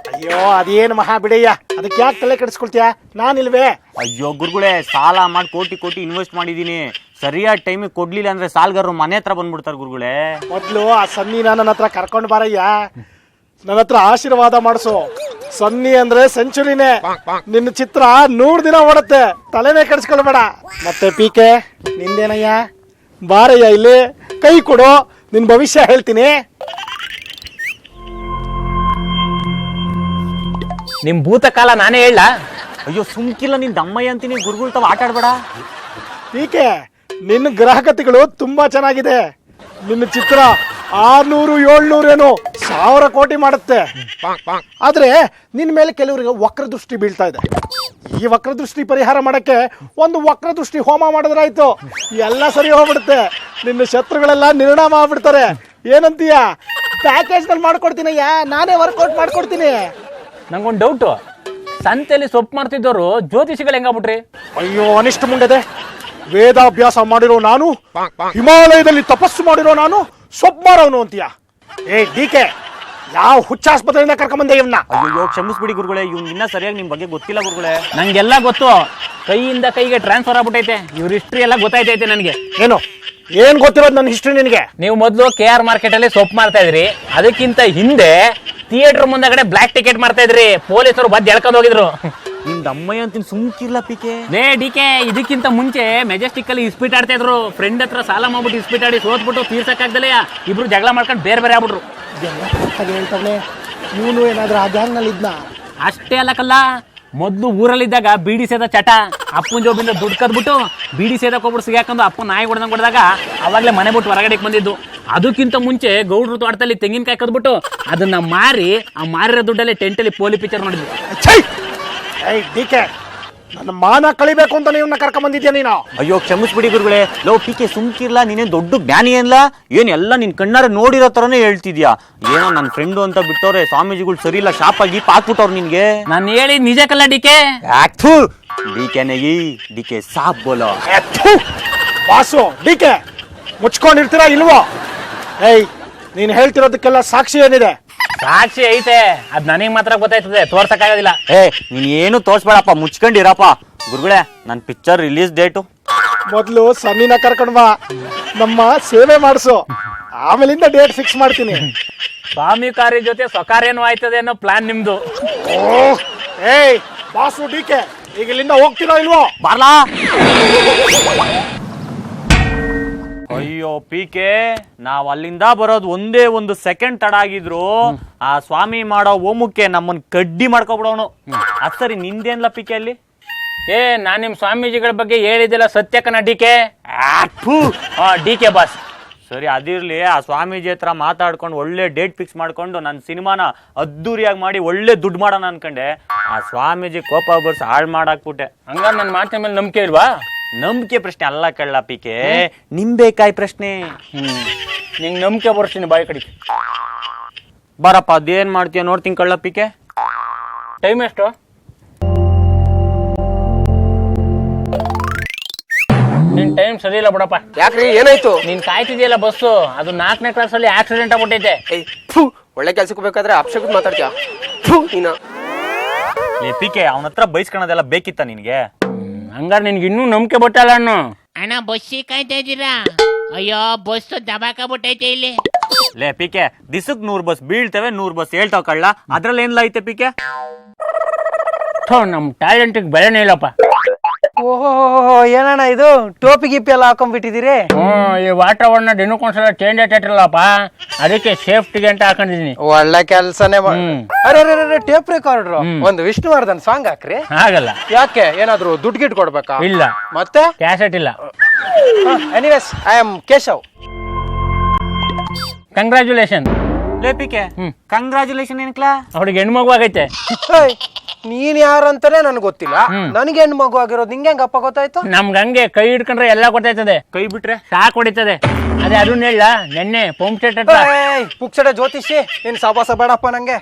ಅಯ್ಯೋ ಅದೇನು ಮಹಾ ಬಿಡಯ್ಯ, ಅದಕ್ಕೆ ಯಾಕೆ ತಲೆ ಕೆಡಿಸ್ಕೊಳ್ತೀಯ? ನಾನಿಲ್ವೇ? ಅಯ್ಯೋ ಗುರುಗಳೇ, ಸಾಲ ಮಾಡಿ ಕೋಟಿ ಇನ್ವೆಸ್ಟ್ ಮಾಡಿದೀನಿ. ಸರಿಯಾದ ಟೈಮಿಗೆ ಕೊಡ್ಲಿಲ್ಲ ಅಂದ್ರೆ ಸಾಲ್ಗಾರರು ಮನೆ ಹತ್ರ ಬಂದ್ಬಿಡ್ತಾರೆ ಗುರುಗಳೇ. ಮೊದ್ಲು ಆ ಸನ್ನಿನ ನನ್ನ ಹತ್ರ ಕರ್ಕೊಂಡು ಬಾರಯ್ಯ, ನನ್ನ ಹತ್ರ ಆಶೀರ್ವಾದ ಮಾಡಿಸು. ಸನ್ನಿ ಅಂದ್ರೆ ಸೆಂಚುರಿನೇ. ನಿನ್ನ ಚಿತ್ರ 100 ದಿನ ಓಡುತ್ತೆ, ತಲೆನೇ ಕೆಡಿಸ್ಕೊಳ್ಬೇಡ. ಮತ್ತೆ ಪಿಕೆ ನಿಂದೇನಯ್ಯ? ಬಾರಯ್ಯ ಇಲ್ಲಿ, ಕೈ ಕೊಡು, ನಿನ್ ಭವಿಷ್ಯ ಹೇಳ್ತೀನಿ. ನಿಮ್ ಭೂತಕಾಲ ನಾನೇ ಹೇಳ? ಅಯ್ಯೋ ಸುಮ್ಕಿಲ್ಲ, ನಿನ್ ದಮ್ಮಯ್ಯ ಅಂತೀನಿ. ಗುರುಗಳು ತಾವ್ ಆಟ ಆಡ್ಬೇಡ. ಪಿಕೆ ನಿನ್ನ ಗ್ರಾಹಕತೆಗಳು ತುಂಬಾ ಚೆನ್ನಾಗಿದೆ. ನಿನ್ನ ಚಿತ್ರ 600, 700 ಏನೋ 1000 ಕೋಟಿ ಮಾಡುತ್ತೆ. ಆದ್ರೆ ನಿನ್ ಮೇಲೆ ಕೆಲವರಿಗೆ ವಕ್ರದೃಷ್ಟಿ ಬೀಳ್ತಾ ಇದೆ. ಈ ವಕ್ರದೃಷ್ಟಿ ಪರಿಹಾರ ಮಾಡಕ್ಕೆ ಒಂದು ವಕ್ರದೃಷ್ಟಿ ಹೋಮ ಮಾಡಿದ್ರಾಯ್ತು, ಎಲ್ಲ ಸರಿ ಹೋಗ್ಬಿಡುತ್ತೆ. ನಿನ್ನ ಶತ್ರುಗಳೆಲ್ಲ ನಿರ್ಣಾಮ ಆಗ್ಬಿಡ್ತಾರೆ. ಏನಂತೀಯ? ಪ್ಯಾಕೇಜ್ ನಲ್ಲಿ ಮಾಡ್ಕೊಡ್ತೀನಯ್ಯ, ನಾನೇ ವರ್ಕೌಟ್ ಮಾಡ್ಕೊಡ್ತೀನಿ. ನಂಗೊಂದು ಡೌಟು, ಸಂತೆಯಲ್ಲಿ ಸೊಪ್ಪು ಮಾಡ್ತಿದ್ದವರು ಜ್ಯೋತಿಷಿಗಳು ಹೆಂಗಾಗ್ಬಿಟ್ರಿ? ಅಯ್ಯೋ ಅನಿಷ್ಟ ಮುಂಡೆದೆ, ವೇದಾಭ್ಯಾಸ ಮಾಡಿರೋ ನಾನು, ಹಿಮಾಲಯದಲ್ಲಿ ತಪಸ್ಸು ಮಾಡಿರೋ ನಾನು ಸೊಪ್ಪು ಮಾರೋನು ಅಂತೀಯ? ಏ ಡಿ ಕೆ, ಯಾವ ಹುಚ್ಚಾಸ್ಪತ್ರೆಯಿಂದ ಕರ್ಕೊಂಬಂದೆ ಇವನ್ನ? ಅಯ್ಯೋ ಕ್ಷಮಿಸ್ಬಿಡಿ ಗುರುಗಳೇ, ಇವ್ನ ಇನ್ನ ಸರಿಯಾಗಿ ನಿಮ್ ಬಗ್ಗೆ ಗೊತ್ತಿಲ್ಲ ಗುರುಗಳೇ. ನಂಗೆಲ್ಲ ಗೊತ್ತು, ಕೈಯಿಂದ ಕೈಗೆ ಟ್ರಾನ್ಸ್ಫರ್ ಆಗ್ಬಿಟ್ಟೈತೆ. ಇವ್ರ ಹಿಸ್ಟ್ರಿ ಎಲ್ಲ ಗೊತ್ತಾಯ್ತೈತೆ ನನಗೆ. ಏನ್ ಗೊತ್ತಿರೋದು ನನ್ನ ಹಿಸ್ಟ್ರಿ ನಿನಗೆ? ನೀವು ಮೊದಲು KR ಮಾರ್ಕೆಟ್ ಅಲ್ಲಿ ಸೊಪ್ಪು ಮಾಡ್ತಾ ಇದ್ರಿ, ಅದಕ್ಕಿಂತ ಹಿಂದೆ ಥಿಯೇಟರ್ ಮುಂದಗಡೆ ಬ್ಲಾಕ್ ಟಿಕೆಟ್ ಮಾಡ್ತಾ ಇದ್ರಿ. ಪೊಲೀಸರು ಬಂದು ಎಳ್ಕೊಂಡು ಹೋಗಿದ್ರು. ನಿಮ್ ದಮ್ಮಯ್ಯ ಅಂತೀನಿ, ಸುಮ್ಕಿರ್ಲ ಪಿಕೆ. ಡಿಕೆ, ಇದಕ್ಕಿಂತ ಮುಂಚೆ ಮೆಜೆಸ್ಟಿಕ್ ಅಲ್ಲಿ ಇಸ್ಪೀಟ್ ಆಡ್ತಾ ಇದ್ರು. ಫ್ರೆಂಡ್ ಹತ್ರ ಸಾಲ ಮಾಡ್ಬಿಟ್ಟು ಇಸ್ಪೀಟ್ ಆಡಿ ಸೋತ್ಬಿಟ್ಟು ತೀರ್ಸಕ್ಕಾಗ್ದಲೇ ಇಬ್ರು ಜಗಳ ಮಾಡ್ಕೊಂಡು ಬೇರೆ ಆಗ್ಬಿಟ್ರು. ಹೇಳ್ತಾನೆ ಇವನು ಏನಾದ್ರೂ ಆ ಗ್ಯಾಂಗ್ ನಲ್ಲಿ ಇದ್ನ? ಅಷ್ಟೇ ಅಲ್ಲಕಲ್ಲ, ಮೊದ್ಲು ಊರಲ್ಲಿದ್ದಾಗ ಬೀಡಿ ಸೇದ ಚಟ ಅಪ್ಪನ ಜೋಬಿಂದ ದುಡ್ಡು ಕದ್ಬಿಟ್ಟು ಬೀಡಿ ಸೇದಕ್ಕೆ ಹೋಗ್ಬಿಟ್ಟು ಸಿಗಾಕೊಂಡು ಅಪ್ಪ ನಾಯಿ ಹೊಡೆದಂಗೆ ಹೊಡೆದಾಗ ಅವಾಗಲೇ ಮನೆ ಬಿಟ್ಟು ಹೊರಗಡೆಗೆ ಬಂದಿದ್ದು. ಅದಕ್ಕಿಂತ ಮುಂಚೆ ಗೌಡ್ರು ತೋಟದಲ್ಲಿ ತೆಂಗಿನಕಾಯಿ ಕದ್ಬಿಟ್ಟು ಅದನ್ನ ಮಾರಿ ಆ ಮಾರಿರೋ ದುಡ್ಡಲ್ಲಿ ಟೆಂಟಲ್ಲಿ ಪೋಲಿ ಪಿಕ್ಚರ್ ನೋಡಿದ್ವಿ. ಡಿಕೆ, ನನ್ನ ಮಾನ ಕಳಿಬೇಕು ಅಂತ ನೀವನ್ನ ಕರ್ಕೊಂಡ್ ಬಂದಿದ್ಯಾ ನೀನು? ಅಯ್ಯೋ ಕ್ಷಮಿಸ್ಬಿಡಿ ಗುರುಗಳೇ. ಲೋ ಪಿಕೆ ಸುಮ್ಕಿರ್ಲ, ನೀನೇನ್ ದೊಡ್ಡ ಜ್ಞಾನಿ ಏನ್ಲ? ಏನ್ ಎಲ್ಲ ನಿನ್ ಕಣ್ಣಾರ ನೋಡಿರೋ ತರನೇ ಹೇಳ್ತಿದ್ಯಾ? ಏನೋ ನನ್ನ ಫ್ರೆಂಡು ಅಂತ ಬಿಟ್ಟವ್ರೆ, ಸ್ವಾಮೀಜಿಗಳು ಸರಿ ಇಲ್ಲ, ಶಾಪ್ ಆಗಿ ಹಾಕ್ಬಿಟ್ಟವ್ರು ನಿನ್ಗೆ. ನಾನು ಹೇಳಿ ನಿಜ ಕಲ್ಲ ಡಿಕೆ. ಡಿಕೆ ನಗಿ, ಡಿಕೆ ಸಾಬ್ ಬೋಲೋ. ಬಾಸು ಡಿಕೆ, ಮುಚ್ಕೊಂಡಿರ್ತೀರಾ ಇಲ್ವೋ? ಏಯ್, ನೀನ್ ಹೇಳ್ತಿರೋದಕ್ಕೆಲ್ಲ ಸಾಕ್ಷಿ ಏನಿದೆ? ಸಾಕ್ಷಿ ಐತೆ ಅದ್ ನನಗ್ ಮಾತ್ರ ಗೊತ್ತಾಯ್ತದೆ, ತೋರ್ಸಕ್ಕಾಗೋದಿಲ್ಲ. ಏ ನೀನ್ ಏನು ತೋರ್ಸ್ಬೇಡಪ್ಪ, ಮುಚ್ಕೊಂಡಿರಪ್ಪ. ಗುರುಗಳೇ ನನ್ ಪಿಕ್ಚರ್ ರಿಲೀಸ್ ಡೇಟು ಮೊದ್ಲು ಸನ್ನಿನ ಕರ್ಕೊಂಡ್ ಬಾ, ನಮ್ಮ ಸೇವೆ ಮಾಡಿಸು, ಆಮೇಲಿಂದ ಡೇಟ್ ಫಿಕ್ಸ್ ಮಾಡ್ತೀನಿ. ಸ್ವಾಮಿ ಕಾರ್ಯ ಜೊತೆ ಸ್ವಕಾರ್ಯನೂ ಆಯ್ತದೆ ಅನ್ನೋ ಪ್ಲಾನ್ ನಿಮ್ದು. ಏಯ್ ಬಾಸು ಡಿಕೆ, ಈಗ ಇಲ್ಲಿಂದ ಹೋಗ್ತೀರೋ ಇಲ್ವೋ? ಬಾರ್ಲಾ. ಅಯ್ಯೋ ಪಿಕೆ, ನಾವ್ ಅಲ್ಲಿಂದ ಬರೋದು ಒಂದೇ ಒಂದು ಸೆಕೆಂಡ್ ತಡ ಆಗಿದ್ರು ಆ ಸ್ವಾಮಿ ಮಾಡೋ ಹೋಮಕ್ಕೆ ನಮ್ಮನ್ ಕಡ್ಡಿ ಮಾಡ್ಕೊಬಿಡೋನು. ಅದ್ ಸರಿ ನಿಂದೇನ್ಲ ಪಿಕೆ ಅಲ್ಲಿ? ಏ ನಾನ್ ನಿಮ್ ಸ್ವಾಮೀಜಿಗಳ ಬಗ್ಗೆ ಹೇಳಿದಿಲ್ಲ ಸತ್ಯಕನ ಡಿಕೆ. DK boss. ಸರಿ ಅದಿರ್ಲಿ, ಆ ಸ್ವಾಮೀಜಿ ಹತ್ರ ಮಾತಾಡ್ಕೊಂಡು ಒಳ್ಳೆ ಡೇಟ್ ಫಿಕ್ಸ್ ಮಾಡ್ಕೊಂಡು ನನ್ನ ಸಿನಿಮಾನ ಅದ್ದೂರಿಯಾಗಿ ಮಾಡಿ ಒಳ್ಳೆ ದುಡ್ಡು ಮಾಡೋಣ ಅನ್ಕೊಂಡೆ. ಆ ಸ್ವಾಮೀಜಿ ಕೋಪ ಬರ್ಸಿ ಹಾಳು ಮಾಡಾಕ್ಬಿಟ್ಟೆ. ಹಂಗಾರ ನನ್ನ ಮಾತಿನ ಮೇಲೆ ನಂಬಿಕೆ ಇಲ್ವಾ? ನಂಬಿಕೆ ಪ್ರಶ್ನೆ ಅಲ್ಲ ಕಳ್ಳ ಪಿಕೆ, ನಿಂಬೇಕಾಯ್ ಪ್ರಶ್ನೆ. ನಿಂಗೆ ನಂಬಿಕೆ ಬರ್ತೀನಿ ಬಾಯಿ ಕಡಿಕೆ. ಬರಪ್ಪ, ಅದೇನ್ ಮಾಡ್ತೀಯ ನೋಡ್ತೀನಿ ಕಳ್ಳ ಪಿಕೆ. ಟೈಮ್ ಎಷ್ಟು? ನಿನ್ ಟೈಮ್ ಸರಿ ಇಲ್ಲ ಬಿಡಪ್ಪ. ಯಾಕ್ರಿ ಏನಾಯ್ತು? ನೀನ್ ಕಾಯ್ತಿದ್ಯಲ್ಲ ಬಸ್ಸು, ಅದು 4ನೇ ಕ್ಲಾಸ್ ಅಲ್ಲಿ ಆಕ್ಸಿಡೆಂಟ್ ಆಗ್ಬಿಟ್ಟೈತೆ. ಒಳ್ಳೆ ಕೆಲ್ಸಕ್ಕೆ ಬೇಕಾದ್ರೆ ಅಪ್ಶಕುನ್ ಮಾತಾಡ್ತೀಯ ನೀನು. ಲೇ ಪಿಕೆ, ಅವನ ಹತ್ರ ಬೈಸ್ಕೊಳೋದೆಲ್ಲ ಬೇಕಿತ್ತ ನಿನ್ಗೆ? ಹಂಗಾರ ನಿನ್ಗೆ ಇನ್ನೂ ನಂಬಿಕೆ ಬಟ್ಟಲ್ಲ ಅನ್ನು. ಅಣ್ಣ ಬಸ್ಸಿಗೆ ಕಾಯ್ತಾ ಇದ್ದೀರಾ? ಅಯ್ಯೋ ಬಸ್ ದಬಾಕ ಬಿಟ್ಟೈತೆ ಇಲ್ಲಿ. ಲೇ ಪಿಕೆ, ದಿಸಕ್ 100 ಬಸ್ ಬೀಳ್ತವೆ, 100 ಬಸ್ ಹೇಳ್ತಾವ ಕಳ್ಳ, ಅದ್ರಲ್ಲಿ ಏನ್ಲ ಐತೆ ಪಿಕೆ? ನಮ್ ಟ್ಯಾಲೆಂಟಿಗೆ ಬೆಲೆನೇ ಇಲ್ಲಪ್ಪ. ಓಹೋ ಏನಣ್ಣ ಇದು ಟೋಪಿ ಗಿಪ್ಪಿ ಎಲ್ಲ ಹಾಕೊಂಡ್ಬಿಟ್ಟಿದ್ದೀರಿ? ಈ ವಾತಾವರಣ ದಿನಕ್ಕೊಂದ್ಸಲ ಚೇಂಜ್ ಆಗ್ತೈತಿಲ್ಲಪ್ಪ, ಅದಕ್ಕೆ ಸೇಫ್ಟಿಗೆ ಅಂತ ಹಾಕೊಂಡಿದೀನಿ. ಒಳ್ಳೆ ಕೆಲ್ಸನೇ. ಅರೆ ಟೇಪ್ ರೆಕಾರ್ಡ್ರು ಒಂದು ವಿಷ್ಣುವರ್ಧನ್ ಸಾಂಗ್ ಹಾಕ್ರಿ. ಆಗಲ್ಲ. ಯಾಕೆ, ಏನಾದ್ರು ದುಡ್ಡು ಗಿಟ್ ಕೊಡ್ಬೇಕಾ? ಇಲ್ಲ. ಮತ್ತೆ ಕ್ಯಾಸೆಟ್ ಇಲ್ಲ. Anyways I am Keshav. Congratulation. ಲೇ ಪಿಕೆ, ಕಂಗ್ರಾಚುಲೇಷನ್ ಏನಕ್ಲಾ? ಅವ್ರಿಗೆ ಹೆಣ್ಮಗು ಆಗೈತೆ. ನೀನ್ ಯಾರಂತಾನೆ ನನ್ಗೆ ಗೊತ್ತಿಲ್ಲ, ನನಗೆ ಹೆಣ್ಣು ಮಗು ಆಗಿರೋದು ನಿಂಗೆ ಹೆಂಗಪ್ಪ ಗೊತ್ತಾಯ್ತು? ನಮ್ಗೆ ಹಂಗೆ ಕೈ ಹಿಡ್ಕೊಂಡ್ರೆ ಎಲ್ಲ ಗೊತ್ತಾಯ್ತದೆ, ಕೈ ಬಿಟ್ರೆ ಸಾಕ್ ಹೊಡಿತದೆ. ಅದೇ ಅದನ್ನ ಹೇಳ ನೆನ್ನೆ ಪಂಪ್ ಸೆಟ್ ಹತ್ರ ಪುಕ್ಸಡೆ ಜ್ಯೋತಿಷಿ ನೀನ್ ಸಾವಾಸ ಬೇಡಪ್ಪ ನಂಗೆ.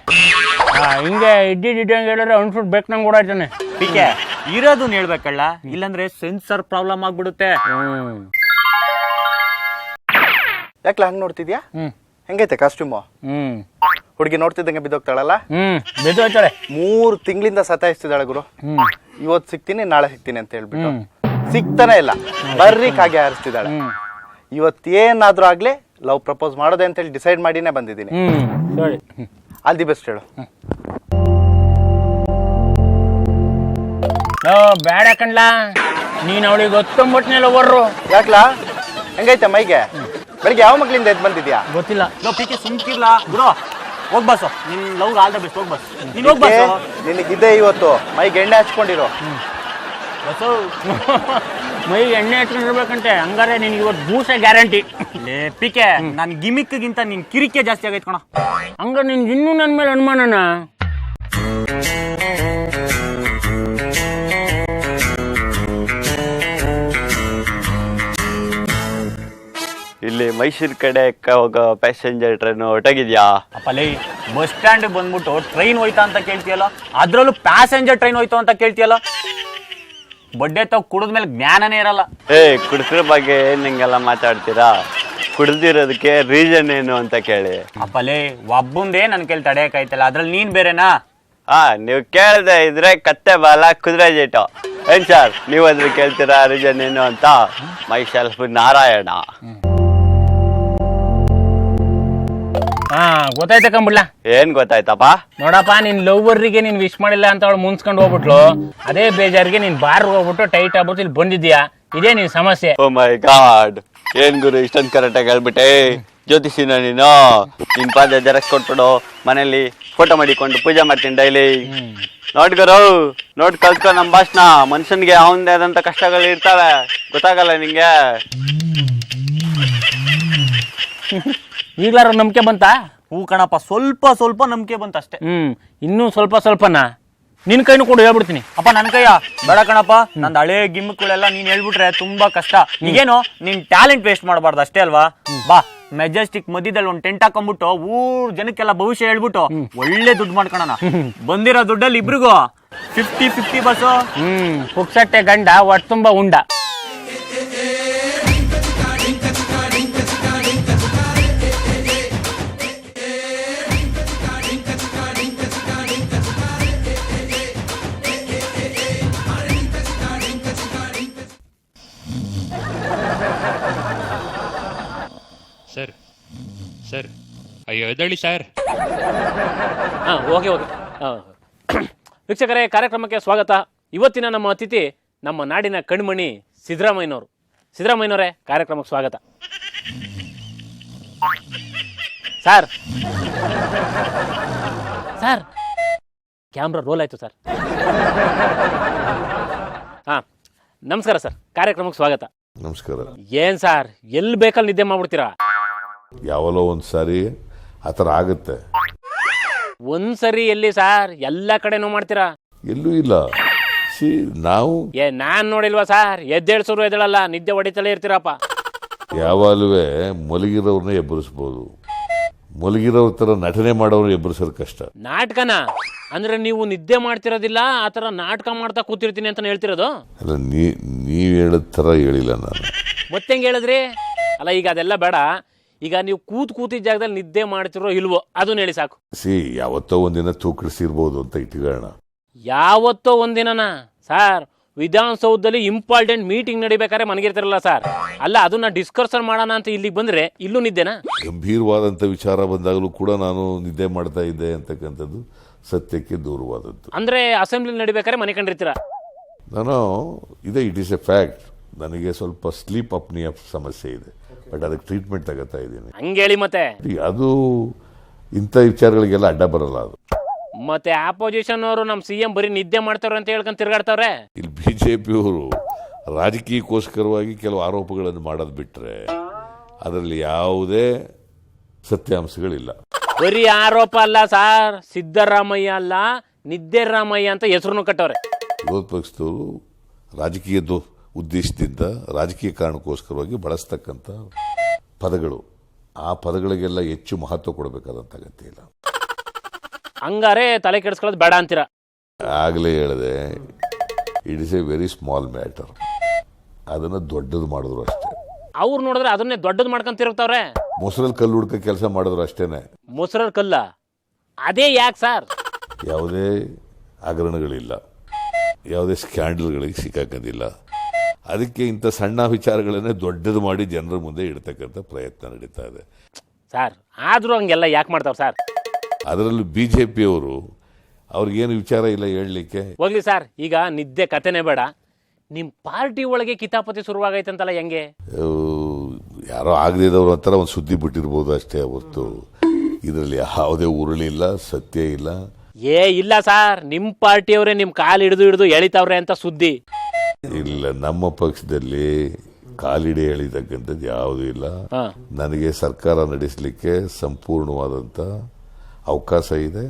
ಹಿಂಗೆ ಇದ್ದಿದ್ದಂಗೆ ಹೇಳಿದ್ರೆ ಅನ್ಸುಟ್ ಬೇಕು ನಂಗೆ ಓಡಾಯ್ತಾನೆ. ಪಿಕೆ, ಇರೋದನ್ನ ಹೇಳ್ಬೇಕಲ್ಲ, ಇಲ್ಲಾಂದ್ರೆ ಸೆನ್ಸರ್ ಪ್ರಾಬ್ಲಮ್ ಆಗ್ಬಿಡುತ್ತೆ. ಯಾಕ್ಲ ಹಂಗ್ ನೋಡ್ತಿದ್ಯಾ? ಹೆಂಗೈತೆ ಕಾಸ್ಟ್ಯೂಮು? ಹುಡುಗಿ ನೋಡ್ತಿದ್ದಂಗೆ ಬಿದ್ದೋಗ್ತಾಳಲ್ಲ? ಬಿದ್ದು ಹೋಯ್ತಾಳೆ. 3 ತಿಂಗಳಿಂದ ಸತಾಯಿಸ್ತಿದ್ದಾಳೆ ಗುರು. ಇವತ್ತು ಸಿಗ್ತೀನಿ ನಾಳೆ ಸಿಗ್ತೀನಿ ಅಂತ ಹೇಳ್ಬಿಟ್ಟು ಸಿಗ್ತಾನೆ ಇಲ್ಲ, ಬರ್ರಿ ಕಾಗೆ ಹಾರಿಸ್ತಿದ್ದಾಳೆ. ಇವತ್ತೇನಾದ್ರೂ ಆಗ್ಲಿ ಲವ್ ಪ್ರಪೋಸ್ ಮಾಡೋದೆ ಅಂತ ಹೇಳಿ ಡಿಸೈಡ್ ಮಾಡಿನೇ ಬಂದಿದ್ದೀನಿ. ಆಲ್ ದಿ ಬೆಸ್ಟ್ ಹೇಳು. ಬೇಡ ಕಣ್ಲ, ನೀನ್ ಅವಳಿಗೆ ಗೊತ್ತೊಂಬಟ್ನೆಲ್ಲ ಬರ್ರು. ಯಾಕ್ಲಾ ಹೆಂಗೈತೆ ಮೈಗೆ? ಬೆಳಿಗ್ಗೆ ಯಾವ ಮಕ್ಳಿಂದ ಎದ್ ಬಂದಿದ್ಯಾ? ಗೊತ್ತಿಲ್ಲ. ಪಿಕೆ ಸುಮ್ಕಿರ್ಲಾ ಗುರು, ಹೋಗ್ ಬಸ್. ನಿನ್ ಲವ್ ಆಲ್ ದ ಬೆಸ್ಟ್, ಹೋಗ್ ಬಸ್. ನೀನ್ ಹೋಗ್ ಬಸ್. ನಿನಗಿದೆ ಇವತ್ತು ಮೈಗೆ ಎಣ್ಣೆ ಹಚ್ಕೊಂಡಿರೋ. ಮೈಗೆ ಎಣ್ಣೆ ಹಚ್ಕೊಂಡಿರ್ಬೇಕಂತೆ, ಹಂಗಾರೆ ನಿನ್ಗೆ ಇವತ್ತು ಬೂಸೆ ಗ್ಯಾರಂಟಿ. ಲೇ ಪಿಕೆ, ನನ್ ಗಿಮಿಕ್ಗಿಂತ ನಿನ್ ಕಿರಿಕೆ ಜಾಸ್ತಿ ಆಗೈತ್ ಕಣ. ಹಂಗ ನಿನ್ಗೆ ಇನ್ನೂ ನನ್ ಮೇಲೆ ಅನುಮಾನನ? ಇಲ್ಲಿ ಮೈಸೂರು ಕಡೆ ಹೋಗೋ ಪ್ಯಾಸೆಂಜರ್ ಟ್ರೈನ್ ಹೊರಟಾಗಿದ್ಯಾ? ಅಪ್ಪಲೇ, ಬಸ್ ಸ್ಟ್ಯಾಂಡ್ ಬಂದ್ಬಿಟ್ಟು ಟ್ರೈನ್ ಹೋಯ್ತಾ ಅಂತ ಕೇಳ್ತೀಯಲ್ಲ, ಅದ್ರಲ್ಲೂ ಪ್ಯಾಸೆಂಜರ್ ಟ್ರೈನ್ ಹೋಯ್ತು ಅಂತ ಕೇಳ್ತೀಯಲ್ಲ. ಬಡ್ಡೆ ತಾವ್ ಕುಡಿದ್ಮೇಲೆ ಜ್ಞಾನನೇ ಇರಲ್ಲ. ಕುಡಿದ್ರ ಬಗ್ಗೆ ಏನ್ ಹಿಂಗೆಲ್ಲ ಮಾತಾಡ್ತೀರಾ? ಕುಡ್ದಿರೋದಕ್ಕೆ ರೀಸನ್ ಏನು ಅಂತ ಕೇಳಿ. ಅಪ್ಪಲೇ, ಒಬ್ಬಂದೇ ನನ್ ಕೇಳಿ ತಡೆಯಕ್ಕಾಯ್ತಲ್ಲ, ಅದ್ರಲ್ಲಿ ನೀನ್ ಬೇರೆನಾ? ನೀವು ಕೇಳ್ದೆ ಇದ್ರೆ ಕತ್ತೆ ಬಾಲ ಕುದುರೆ ಜೇಟು. ಏನ್ ಸರ್, ನೀವು ಅದ್ರ ಕೇಳ್ತೀರಾ ರೀಸನ್ ಏನು ಅಂತ? Myself Narayana. ಗೊತ್ತಾಯ್ತ ಕಂಬಿಡ್ಲ. ಏನ್ ಗೊತ್ತಾಯ್ತಪ್ಪ? ನೋಡಪ್ಪ, ನಿನ್ ಲವ್ವರ್ರಿಗೆ ನೀನ್ ವಿಶ್ ಮಾಡಿಲ್ಲ ಅಂತ ಅವಳು ಮುನ್ಸ್ಕೊಂಡು ಹೋಗ್ಬಿಟ್ಲು. ಅದೇ ಬೇಜಾರಿಗೆ ನೀನ್ ಬಾರ್ ಹೋಗ್ಬಿಟ್ಟು ಟೈಟ್ ಆಗ್ಬಿಟ್ಟು ಇಲ್ಲಿ ಬಂದಿದ್ಯಾ. ಇದೇ ನಿನ್ ಸಮಸ್ಯೆ. ಓ ಮೈ ಗಾಡ್, ಏನ್ ಗುರು ಇಷ್ಟೊಂದು ಕರೆಕ್ಟ್ ಆಗಿ ಹೇಳ್ಬಿಟ್ಟೆ. ಜ್ಯೋತಿಷಿನ ನೀನು? ನಿನ್ ಪಾದ ಜೆರಾಕ್ಸ್ ಕೊಟ್ಬಿಡು, ಮನೇಲಿ ಫೋಟೋ ಮಾಡಿಕೊಂಡು ಪೂಜೆ ಮಾಡ್ತೀನಿ ಡೈಲಿ. ನೋಡ್ಗರು, ನೋಡ್ ಕಲ್ತ್ಕೊ ನಮ್ ಭಾಷಣ. ಮನುಷ್ಯನ್ಗೆ ಅವನದೇ ಆದಂತ ಕಷ್ಟಗಳು ಇರ್ತಾವೆ, ಗೊತ್ತಾಗಲ್ಲ ನಿಂಗೆ? ಈಗ್ಲಾರ ನಂಬಿಕೆ ಬಂತಾ? ಹೂ ಕಣಪ್ಪ, ಸ್ವಲ್ಪ ಸ್ವಲ್ಪ ನಂಬಿಕೆ ಬಂತ ಅಷ್ಟೇ. ಇನ್ನೂ ಸ್ವಲ್ಪ ಸ್ವಲ್ಪನಾ? ನಿನ್ ಕೈನು ಕೂಡ ಹೇಳ್ಬಿಡ್ತೀನಿ. ಅಪ್ಪ ನನ್ ಕೈಯ ಬೇಡ ಕಣಪ್ಪ, ನಂದು ಹಳೆ ಗಿಮ್ಮಕ್ಕಳೆಲ್ಲ ನೀನ್ ಹೇಳ್ಬಿಟ್ರೆ ತುಂಬಾ ಕಷ್ಟ. ಈಗೇನು ನಿನ್ ಟ್ಯಾಲೆಂಟ್ ವೇಸ್ಟ್ ಮಾಡಬಾರ್ದು ಅಷ್ಟೇ ಅಲ್ವಾ? ಬಾ, ಮೆಜೆಸ್ಟಿಕ್ ಮಧ್ಯದಲ್ಲಿ ಒಂದ್ ಟೆಂಟ್ ಹಾಕೊಂಡ್ಬಿಟ್ಟು ಊರ್ ಜನಕ್ಕೆಲ್ಲ ಭವಿಷ್ಯ ಹೇಳ್ಬಿಟ್ಟು ಒಳ್ಳೆ ದುಡ್ಡು ಮಾಡ್ಕೊಳಣ. ಬಂದಿರೋ ದುಡ್ಡಲ್ಲಿ ಇಬ್ರಿಗೂ 50-50 ಬಸ್ಸು. ಪುಕ್ಸಟ್ಟೆ ಗಂಡ ಒಟ್ಟು ತುಂಬಾ ಉಂಡ. ಸರ್ ಸರ್ ಅಯ್ಯೋ ಎದ್ದೇಳಿ ಸರ್. ಹಾಂ ಓಕೆ ಓಕೆ ವೀಕ್ಷಕರೇ, ಕಾರ್ಯಕ್ರಮಕ್ಕೆ ಸ್ವಾಗತ. ಇವತ್ತಿನ ನಮ್ಮ ಅತಿಥಿ ನಮ್ಮ ನಾಡಿನ ಕಣ್ಮಣಿ ಸಿದ್ದರಾಮಯ್ಯನವರು. ಸಿದ್ದರಾಮಯ್ಯನವರೇ, ಕಾರ್ಯಕ್ರಮಕ್ಕೆ ಸ್ವಾಗತ. ಸರ್ ಸರ್ ಕ್ಯಾಮ್ರಾ ರೋಲ್ ಆಯಿತು ಸರ್. ಹಾಂ ನಮಸ್ಕಾರ ಸರ್, ಕಾರ್ಯಕ್ರಮಕ್ಕೆ ಸ್ವಾಗತ. ನಮಸ್ಕಾರ. ಏನ್ ಸರ್, ಎಲ್ಲಿ ಬೇಕಲ್ಲಿ ನಿದ್ದೆ ಮಾಡ್ಬಿಡ್ತೀರಾ? ಯಾವಲೋ ಒಂದು ಸಾರಿ ಆ ಥರ ಆಗುತ್ತೆ. ಒಂದ್ಸರಿ ಎಲ್ಲಿ ಸರ್, ಎಲ್ಲ ಕಡೆನೂ ಮಾಡ್ತೀರಾ? ಎಲ್ಲೂ ಇಲ್ಲ. ನಾವು ನಾನ್ ನೋಡಿಲ್ವಾ ಸರ್, ಎದ್ದೇಳ್ಸೋರು ಎದ್ದೇಳಲ್ಲ, ನಿದ್ದೆ ಹೊಡಿತಲೇ ಇರ್ತೀರಪ್ಪ. ಯಾವಾಗಲೂ ಮಲಗಿರೋರ್ನ ಎಬ್ಬರಿಸ್ಬೋದು, ಮಲಗಿರೋರ್ ಥರ ನಟನೆ ಮಾಡೋರು ಎಬ್ಬರಿಸೋದು ಕಷ್ಟ. ನಾಟಕನ ಅಂದ್ರೆ ನೀವು ನಿದ್ದೆ ಮಾಡ್ತಿರೋದಿಲ್ಲ, ಆ ಥರ ನಾಟಕ ಮಾಡ್ತಾ ಕೂತಿರ್ತೀನಿ ಅಂತ ಹೇಳ್ತಿರೋದು? ಅಲ್ಲ, ನೀವು ಹೇಳಿದ ಥರ ಹೇಳಿಲ್ಲ ನಾನು. ಮತ್ತೆ ಹೆಂಗೆ ಹೇಳಿದ್ರಿ? ಅಲ್ಲ ಈಗ ಅದೆಲ್ಲ ಬೇಡ, ಈಗ ನೀವು ಕೂತಿದ್ದ ಜಾಗದಲ್ಲಿ ನಿದ್ದೆ ಮಾಡ್ತಿರೋ ಇಲ್ವೋ ಅದನ್ನ ಹೇಳಿ ಸಾಕು. ಯಾವತ್ತೋ ಒಂದಿನ ತೂಕಡಿಸಿರ್ಬೋದು ಅಂತ ಇಟ್ಕೊಳ್ಳೋಣ. ಯಾವತ್ತೋ ಒಂದಿನನಾ ಸರ್? ವಿಧಾನಸೌಧದಲ್ಲಿ ಇಂಪಾರ್ಟೆಂಟ್ ಮೀಟಿಂಗ್ ನಡಿಬೇಕಾದ್ರೆ ಮನಗಿರ್ತಿರಲ್ಲ ಸರ್, ಅಲ್ಲ ಅದನ್ನ ಡಿಸ್ಕಷನ್ ಮಾಡೋಣ ಅಂತ ಇಲ್ಲಿಗೆ ಬಂದ್ರೆ ಇಲ್ಲೂ ನಿದ್ದೆನಾ? ಗಂಭೀರವಾದಂಥ ವಿಚಾರ ಬಂದಾಗಲೂ ಕೂಡ ನಾನು ನಿದ್ದೆ ಮಾಡ್ತಾ ಇದ್ದೆ ಅಂತಕ್ಕಂಥದ್ದು ಸತ್ಯಕ್ಕೆ ದೂರವಾದದ್ದು. ಅಂದ್ರೆ ಅಸೆಂಬ್ಲಿ ನಡಿಬೇಕಾದ್ರೆ ಮನೆ ಕಂಡಿರ್ತೀರ? ನಾನು ಇಟ್ ಈಸ್ ಎ ಫ್ಯಾಕ್ಟ್. ನನಗೆ ಸ್ವಲ್ಪ ಸ್ಲೀಪ್ ಅಪ್ನಿಯ ಸಮಸ್ಯೆ ಇದೆ, ಬಟ್ ಅದಕ್ಕೆ ಟ್ರೀಟ್ಮೆಂಟ್ ತಗೋತಾ ಇದ್ದೀನಿ. ಹಂಗೇಳಿ ಮತ್ತೆ ಅದು ಇಂಥ ವಿಚಾರಗಳಿಗೆಲ್ಲ ಅಡ್ಡ ಬರಲ್ಲ. ಅದು ಮತ್ತೆ ಆಪೋಸಿಷನ್ ಅವರು ನಮ್ಮ CM ಬರೀ ನಿದ್ದೆ ಮಾಡ್ತಾವ್ರೆ ಅಂತ ಹೇಳ್ಕೊಂಡು ತಿರ್ಗಾಡ್ತಾವ್ರೆ. ಇಲ್ಲಿ BJPಯವರು ರಾಜಕೀಯಕ್ಕೋಸ್ಕರವಾಗಿ ಕೆಲವು ಆರೋಪಗಳನ್ನು ಮಾಡೋದು ಬಿಟ್ರೆ ಅದರಲ್ಲಿ ಯಾವುದೇ ಸತ್ಯಾಂಶಗಳಿಲ್ಲ. ಬರೀ ಆರೋಪ ಅಲ್ಲ ಸರ್, ಸಿದ್ದರಾಮಯ್ಯ ಅಲ್ಲ ನಿದ್ದೆ ರಾಮಯ್ಯ ಅಂತ ಹೆಸರು ಕಟ್ಟವ್ರೆ. ವಿರೋಧ ಪಕ್ಷದವರು ರಾಜಕೀಯದ ಉದ್ದೇಶದಿಂದ ರಾಜಕೀಯ ಕಾರಣಕ್ಕೋಸ್ಕರವಾಗಿ ಬಳಸ್ತಕ್ಕಂಥ ಪದಗಳು, ಆ ಪದಗಳಿಗೆಲ್ಲ ಹೆಚ್ಚು ಮಹತ್ವ ಕೊಡಬೇಕಾದಂಥ ಅಗತ್ಯ ಇಲ್ಲ. ಹಂಗಾರೆ ತಲೆ ಕೆಡಿಸ್ಕೊಳ್ಳೋದು ಬೇಡ ಅಂತೀರ? ಆಗಲೇ ಹೇಳಿದೆ, it is A very small matter. ಅದನ್ನು ದೊಡ್ಡದು ಮಾಡಿದ್ರು ಅಷ್ಟೇ. ಅವ್ರು ನೋಡಿದ್ರೆ ಅದನ್ನೇ ದೊಡ್ಡದು ಮಾಡ್ಕೊಂತಿರ್ತಾವ್ರೆ. ಮೊಸರಲ್ಲಿ ಕಲ್ಲು ಹುಡ್ಕ ಕೆಲಸ ಮಾಡಿದ್ರು ಅಷ್ಟೇನೆ. ಮೊಸರಲ್ಲಿ ಕಲ್ಲ ಅದೇ ಯಾಕೆ ಸರ್? ಯಾವುದೇ ಹಗರಣಗಳಿಲ್ಲ, ಯಾವುದೇ ಸ್ಕ್ಯಾಂಡಲ್ಗಳಿಗೆ ಸಿಕ್ಕಾಕೋದಿಲ್ಲ. ಅದಕ್ಕೆ ಇಂಥ ಸಣ್ಣ ವಿಚಾರಗಳನ್ನೇ ದೊಡ್ಡದು ಮಾಡಿ ಜನರ ಮುಂದೆ ಇಡ್ತಕ್ಕಂಥ ಪ್ರಯತ್ನ ನಡೀತಾ ಇದೆ ಸರ್. ಆದರೂ ಹಂಗೆಲ್ಲ ಯಾಕೆ ಮಾಡ್ತಾವ್ರು ಸರ್? ಅದರಲ್ಲೂ BJPಯವರು ಅವ್ರಿಗೇನು ವಿಚಾರ ಇಲ್ಲ ಹೇಳಲಿಕ್ಕೆ. ಹೋಗ್ಲಿ ಸರ್, ಈಗ ನಿದ್ದೆ ಕತೆನೇ ಬೇಡ, ನಿಮ್ಮ ಪಾರ್ಟಿ ಒಳಗೆ ಕಿತಾಪತಿ ಶುರುವಾಗೈತಂತಲ್ಲ, ಹೆಂಗೆ? ಯಾರೋ ಆಗದಿದ್ದವ್ರು ಒಂಥರ ಒಂದು ಸುದ್ದಿ ಬಿಟ್ಟಿರ್ಬೋದು ಅಷ್ಟೇ ಹೊರತು ಇದರಲ್ಲಿ ಯಾವುದೇ ಉರುಳಿಲ್ಲ, ಸತ್ಯ ಇಲ್ಲ. ಇಲ್ಲ ಸರ್, ನಿಮ್ಮ ಪಾರ್ಟಿಯವರೇ ನಿಮ್ಮ ಕಾಲು ಹಿಡಿದು ಎಳಿತಾವ್ರೆ ಅಂತ ಸುದ್ದಿ. ಇಲ್ಲ, ನಮ್ಮ ಪಕ್ಷದಲ್ಲಿ ಕಾಲಿಡೆ ಎಳಿತಕ್ಕಂಥದ್ದು ಯಾವುದೂ ಇಲ್ಲ. ನನಗೆ ಸರ್ಕಾರ ನಡೆಸಲಿಕ್ಕೆ ಸಂಪೂರ್ಣವಾದಂಥ ಅವಕಾಶ ಇದೆ.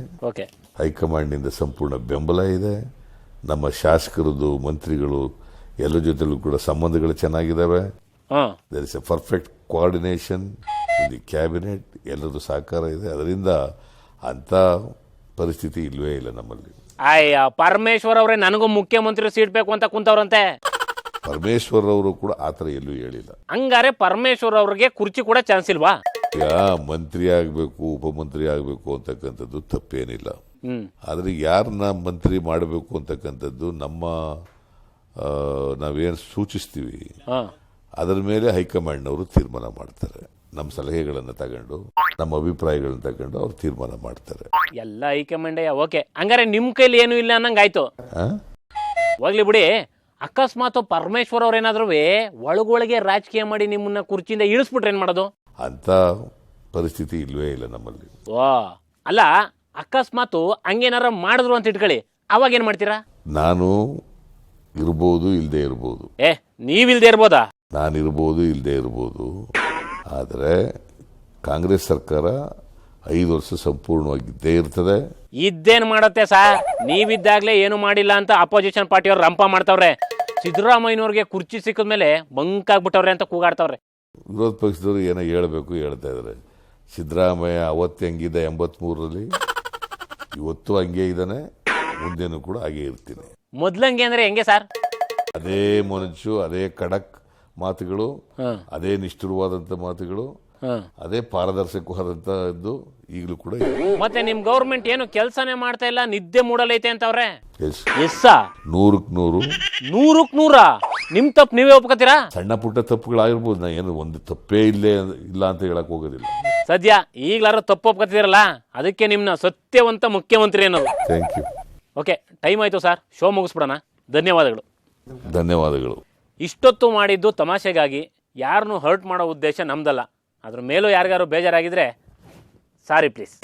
ಹೈಕಮಾಂಡ್ನಿಂದ ಸಂಪೂರ್ಣ ಬೆಂಬಲ ಇದೆ. ನಮ್ಮ ಶಾಸಕರದು, ಮಂತ್ರಿಗಳು ಎಲ್ಲ ಜೊತೆಲೂ ಕೂಡ ಸಂಬಂಧಗಳು ಚೆನ್ನಾಗಿದ್ದಾವೆ. There is a perfect coordination in the cabinet. ಎಲ್ಲರದು ಸಹಕಾರ ಇದೆ. ಅದರಿಂದ ಅಂಥ ಪರಿಸ್ಥಿತಿ ಇಲ್ವೇ ಇಲ್ಲ ನಮ್ಮಲ್ಲಿ. ಪರಮೇಶ್ವರ್ ಅವರೇ ನನಗೂ ಮುಖ್ಯಮಂತ್ರಿ ಸೀಟ್ ಬೇಕು ಅಂತ ಕುಂತವ್ರಂತೆ. ಪರಮೇಶ್ವರ್ ಅವರು ಕೂಡ ಆ ಥರ ಎಲ್ಲೂ ಹೇಳಿಲ್ಲ. ಹಂಗಾರೆ ಪರಮೇಶ್ವರ್ ಅವ್ರಿಗೆ ಕುರ್ಚಿ ಕೂಡ ಚಾನ್ಸ್ ಇಲ್ವಾ? ಈಗ ಮಂತ್ರಿ ಆಗಬೇಕು, ಉಪಮಂತ್ರಿ ಆಗಬೇಕು ಅಂತಕ್ಕಂಥದ್ದು ತಪ್ಪೇನಿಲ್ಲ. ಆದರೆ ಯಾರನ್ನ ಮಂತ್ರಿ ಮಾಡಬೇಕು ಅಂತಕ್ಕಂಥದ್ದು ನಾವೇನು ಸೂಚಿಸ್ತೀವಿ ಅದರ ಮೇಲೆ ಹೈಕಮಾಂಡ್ನವರು ತೀರ್ಮಾನ ಮಾಡ್ತಾರೆ. ನಮ್ಮ ಸಲಹೆಗಳನ್ನು ತಗೊಂಡು, ನಮ್ಮ ಅಭಿಪ್ರಾಯಗಳನ್ನು ತಗೊಂಡು ಅವ್ರು ತೀರ್ಮಾನ ಮಾಡ್ತಾರೆ. ಎಲ್ಲ ಹೈಕಮಾಂಡ್. ಓಕೆ, ಹಂಗಾರೆ ನಿಮ್ ಕೈಲಿ ಏನು ಇಲ್ಲ ಅನ್ನಂಗಾಯ್ತು. ಹೋಗ್ಲಿ ಬಿಡಿ. ಅಕಸ್ಮಾತ್ ಪರಮೇಶ್ವರ್ ಅವ್ರೇನಾದ್ರೂ ಒಳಗೊಳಗೆ ರಾಜಕೀಯ ಮಾಡಿ ನಿಮ್ಮನ್ನ ಕುರ್ಚಿಯಿಂದ ಇಳಿಸ್ಬಿಟ್ರೆ ಏನ್ ಮಾಡೋದು? ಅಂತ ಪರಿಸ್ಥಿತಿ ಇಲ್ವೇ ಇಲ್ಲ ನಮ್ಮಲ್ಲಿ. ಅಲ್ಲ, ಅಕಸ್ಮಾತ್ ಹಂಗೇನಾರ ಮಾಡಿದ್ರು ಅಂತ ಇಟ್ಕೊಳ್ಳಿ, ಅವಾಗ ಏನ್ ಮಾಡ್ತೀರಾ? ನಾನು ಇರ್ಬೋದು, ಇಲ್ಲದೆ ಇರ್ಬೋದು. ನೀವಿಲ್ದೇ ಇರ್ಬೋದಾ? ನಾನಿರ್ಬೋದು, ಇಲ್ಲದೆ ಇರ್ಬೋದು. ಆದರೆ ಕಾಂಗ್ರೆಸ್ ಸರ್ಕಾರ 5 ವರ್ಷ ಸಂಪೂರ್ಣವಾಗಿದ್ದೇ ಇರ್ತದೆ. ಇದ್ದೇನು ಮಾಡತ್ತೆ ಸರ್? ನೀವಿದ್ದಾಗಲೇ ಏನು ಮಾಡಿಲ್ಲ ಅಂತ ಅಪೋಸಿಷನ್ ಪಾರ್ಟಿಯವ್ರು ರಂಪ ಮಾಡ್ತಾವ್ರೆ. ಸಿದ್ದರಾಮಯ್ಯನವ್ರಿಗೆ ಕುರ್ಚಿ ಸಿಕ್ಕಿದ್ಮೇಲೆ ಬಂಕಾಗ್ಬಿಟ್ಟವ್ರೆ ಅಂತ ಕೂಗಾಡ್ತಾವ್ರೆ. ವಿರೋಧ ಪಕ್ಷದವರು ಏನೋ ಹೇಳಬೇಕು ಹೇಳ್ತಾ ಇದ್ದಾರೆ. ಸಿದ್ದರಾಮಯ್ಯ ಅವತ್ತು ಹೆಂಗಿದ್ದ 83ರಲ್ಲಿ, ಇವತ್ತು ಹಂಗೆ ಇದ್ದಾನೆ, ಮುಂದೇನು ಕೂಡ ಹಾಗೆ ಇರ್ತೀನಿ. ಮೊದ್ಲಂಗೆ ಅಂದ್ರೆ ಹೆಂಗೆ ಸರ್? ಅದೇ ಮನುಷ್ಯ, ಅದೇ ಖಡಕ್ ಮಾತುಗಳು, ಅದೇ ನಿಷ್ಠುರವಾದಂಥ ಮಾತುಗಳು, ಅದೇ ಪಾರದರ್ಶಕವಾದಂತದ್ದು ಈಗಲೂ ಕೂಡ. ಮತ್ತೆ ನಿಮ್ ಗೌರ್ಮೆಂಟ್ ಏನು ಕೆಲಸನೇ ಮಾಡ್ತಾ ಇಲ್ಲ, ನಿದ್ದೆ ಮೂಡಲೈತೆ ಅಂತವ್ರೆ. 100ಕ್ಕೆ 100 ನಿಮ್ ತಪ್ಪು ನೀವೇ ಒಪ್ಕೋತೀರಾ? ಸಣ್ಣ ಪುಟ್ಟ ತಪ್ಪುಗಳಾಗಿರ್ಬೋದು, ನಾ ಏನು ಒಂದು ತಪ್ಪೇ ಇಲ್ಲ ಅಂತ ಹೇಳಕ್ ಹೋಗೋದಿಲ್ಲ. ಸದ್ಯ ಈಗ್ಲಾರು ತಪ್ಪು ಒಪ್ಕೋತಿದಿರಲ್ಲ, ಅದಕ್ಕೆ ನಿಮ್ನ ಸತ್ಯವಂತ ಮುಖ್ಯಮಂತ್ರಿ ಅನ್ನೋದು. Thank you. ಓಕೆ, ಟೈಮ್ ಆಯ್ತು ಸರ್, ಶೋ ಮುಗಿಸ್ಬಿಡೋಣ. ಧನ್ಯವಾದಗಳು. ಧನ್ಯವಾದಗಳು. ಇಷ್ಟೊತ್ತು ಮಾಡಿದ್ದು ತಮಾಷೆಗಾಗಿ, ಯಾರನ್ನು ಹರ್ಟ್ ಮಾಡೋ ಉದ್ದೇಶ ನಮ್ದಲ್ಲ. ಅದ್ರ ಮೇಲೂ ಯಾರಿಗಾರು ಬೇಜಾರಾಗಿದ್ರೆ ಸಾರಿ ಪ್ಲೀಸ್.